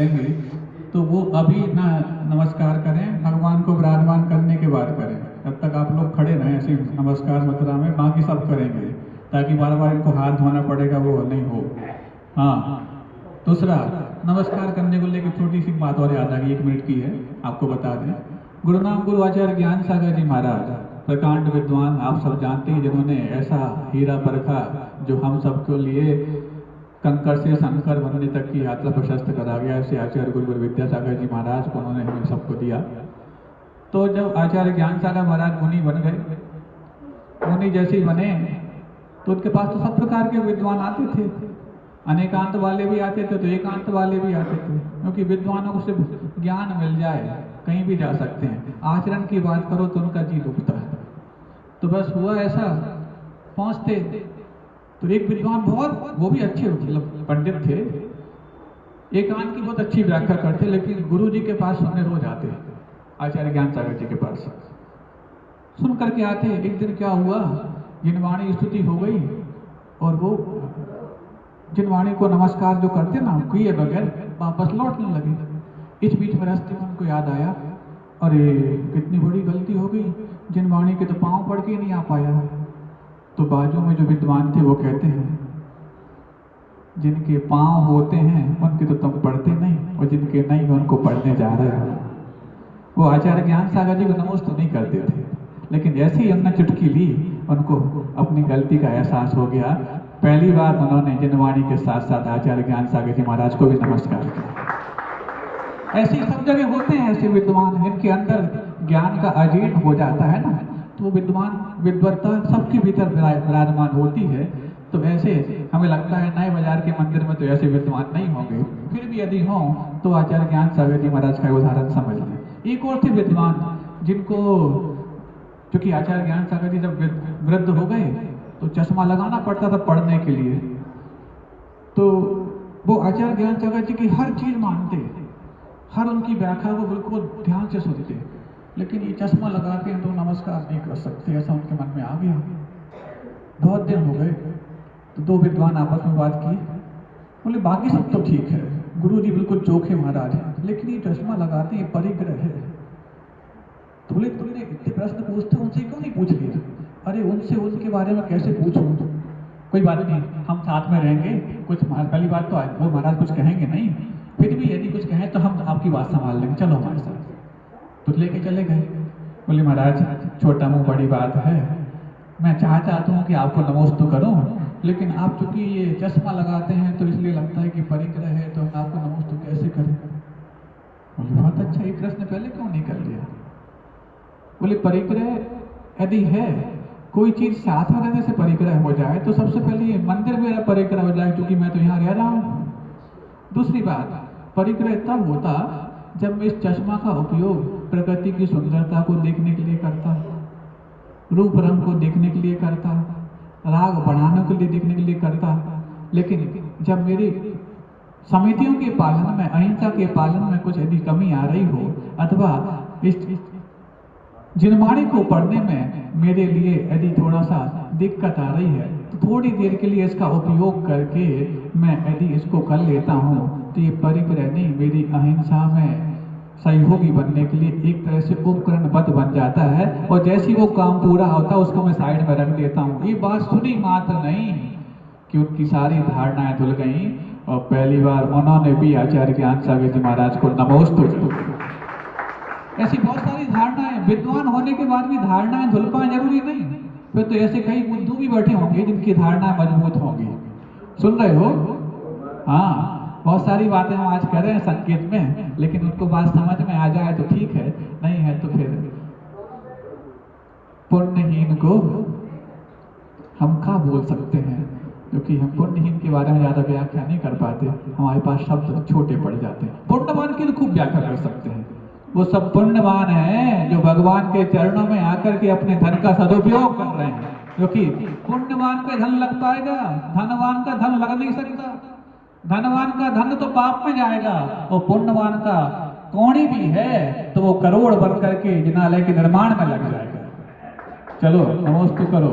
करेंगे तो वो अभी ना नमस्कार करें, भगवान को विराजमान करने के बाद करें। तब तक आप लोग खड़े रहें ऐसे नमस्कार मुद्रा में, बाकी सब करेंगे, ताकि बार बार इनको हाथ धोना पड़ेगा वो नहीं हो। हाँ, दूसरा, नमस्कार करने को लेकर छोटी सी बात और याद आ गई, 1 मिनट की है, आपको बता दें। गुरुनाम गुरु आचार्य ज्ञान सागर जी महाराज प्रकांड विद्वान, आप सब जानते हैं, जिन्होंने ऐसा हीरा परखा जो हम सबके लिए कंकर से शंकर बनने तक की यात्रा प्रशस्त करा गया। ऐसे आचार्य गुरु विद्यासागर जी महाराज को उन्होंने हमें सबको दिया। तो जब आचार्य ज्ञान सागर महाराज मुनि बन गए, मुनि जैसे ही बने तो उनके पास तो सब प्रकार के विद्वान आते थे, अनेकांत वाले भी आते थे तो एकांत वाले भी आते थे, क्योंकि विद्वानों को सिर्फ ज्ञान मिल जाए कहीं भी जा सकते हैं, आचरण की बात करो तो उनका जी दुखता है। तो बस हुआ ऐसा, पहुंचते तो एक विद्वान बहुत, वो भी अच्छे मतलब पंडित थे, एकांत की बहुत अच्छी व्याख्या करते, लेकिन गुरु जी के पास सुनने रोज आते, आचार्य ज्ञान सागर जी के पास सुन करके आते। एक दिन क्या हुआ, जिनवाणी स्तुति हो गई और वो जिनवाणी को नमस्कार जो करते ना, किए बगैर वापस लौटने लगे। इस बीच में रास्ते में उनको याद आया, अरे कितनी बड़ी गलती हो गई, जिनवाणी के तो पांव पड़ के नहीं आ पाया। तो बाजू में जो विद्वान थे वो कहते हैं, जिनके पांव होते हैं उनके तो तुम पढ़ते नहीं, और जिनके नहीं उनको पढ़ने जा रहे हो। वो आचार्य ज्ञान सागर जी को नमोस्तु नहीं करते थे, लेकिन जैसे ही उन्होंने चुटकी ली उनको अपनी गलती का एहसास हो गया। पहली बार उन्होंने जिनवाणी के साथ साथ आचार्य ज्ञान सागर जी महाराज को भी नमस्कार किया। ऐसे सब जगह होते हैं ऐसे विद्वान, इनके अंदर ज्ञान का अजीर्ण हो जाता है ना, तो विद्वान विद्वत्ता सबके भीतर विराजमान होती है। तो ऐसे हमें लगता है नए बाजार के मंदिर में तो ऐसे विद्वान नहीं होंगे, फिर भी यदि हों तो आचार्य ज्ञान सागर जी महाराज का उदाहरण समझ लें। एक और थे विद्वान जिनको, क्योंकि आचार्य ज्ञान सागर जी जब वृद्ध हो गए तो चश्मा लगाना पड़ता था पढ़ने के लिए, तो वो आचार्य ज्ञान सागर जी की हर चीज मानते, हर उनकी व्याख्या को बिल्कुल ध्यान से सुनते, लेकिन ये चश्मा लगाते हैं तो नमस्कार नहीं कर सकते, ऐसा उनके मन में आ गया। बहुत दिन हो गए तो 2 विद्वान आपस में बात की, बोले बाकी सब तो ठीक है, गुरु जी बिल्कुल चोखे महाराज हैं, लेकिन ये चश्मा लगाते हैं परिग्रह है। तो बोले तुमने इतने प्रश्न पूछते उनसे क्यों नहीं पूछ लिया? अरे उनसे उनके बारे में कैसे पूछूं? कोई बात नहीं, हम साथ में रहेंगे, कुछ पहली बात तो वो महाराज कुछ कहेंगे नहीं, फिर भी यदि कुछ कहें तो हम आपकी बात संभाल लेंगे, चलो हमारे साथ। तो लेके चले गए। बोले महाराज छोटा मुंह बड़ी बात है, मैं चाहता हूँ कि आपको नमोस्तु करूँ, लेकिन आप चूंकि ये चश्मा लगाते हैं तो इसलिए लगता है कि परिग्रह है, तो हम आपको नमोस्तु कैसे करें? बोले बहुत अच्छा, ये प्रश्न पहले क्यों नहीं कर लिया? बोले परिग्रह यदि है, कोई चीज साथ में रहने से परिग्रह हो जाए तो सबसे पहले ये मंदिर मेरा परिग्रह हो जाए, क्योंकि मैं तो यहाँ रह रहा हूँ। दूसरी बात, परिग्रह तब होता जब मैं इस चश्मा का उपयोग प्रकृति की सुंदरता को देखने के लिए करता, रूप रंग को देखने के लिए करता, राग बढ़ाने के लिए देखने के लिए करता। लेकिन जब मेरी समितियों के पालन में, अहिंसा के पालन में कुछ यदि कमी आ रही हो, अथवा इस जिनवाणी को पढ़ने में मेरे लिए यदि थोड़ा सा दिक्कत आ रही है, तो थोड़ी देर के लिए इसका उपयोग करके मैं यदि इसको कर लेता हूँ तो ये परिग्रह नहीं, मेरी अहिंसा में सहयोगी बनने के लिए एक तरह से उपकरणबद्ध बन जाता है। और जैसे वो काम पूरा होता है उसको मैं साइड में रख देता हूँ। ये बात सुनी मात्र नहीं कि उनकी सारी धारणाएं धुल गई, और पहली बार उन्होंने भी आचार्य ज्ञान सागर जी महाराज को नमोस्तु। ऐसी बहुत सारी धारणाएं, विद्वान होने के बाद भी धारणाएं धुल पाए जरूरी नहीं, फिर तो ऐसे कई बुद्धू भी बैठे होंगे जिनकी धारणाएं मजबूत होंगी। सुन रहे हो? हाँ, बहुत सारी बातें हम आज कर रहे हैं संकेत में, लेकिन उनको बात समझ में आ जाए तो ठीक है, नहीं है तो फिर पुण्यहीन को हम क्या बोल सकते हैं, क्योंकि हम पुण्यहीन के बारे में ज्यादा व्याख्या नहीं कर पाते, हमारे पास शब्द छोटे पड़ जाते हैं। पुण्यवान की तो खूब व्याख्या कर सकते हैं, वो सब पुण्यवान हैं जो भगवान के चरणों में आकर के अपने धन का सदुपयोग कर रहे हैं, क्योंकि पुण्यवान का धन लग पाएगा, धनवान का धन लग नहीं सकता। धनवान का धन तो पाप में जाएगा, और पुण्यवान का कौड़ी भी है तो वो करोड़ बन करके जिनालय के निर्माण में लग जाएगा। चलो नमोस्तु करो।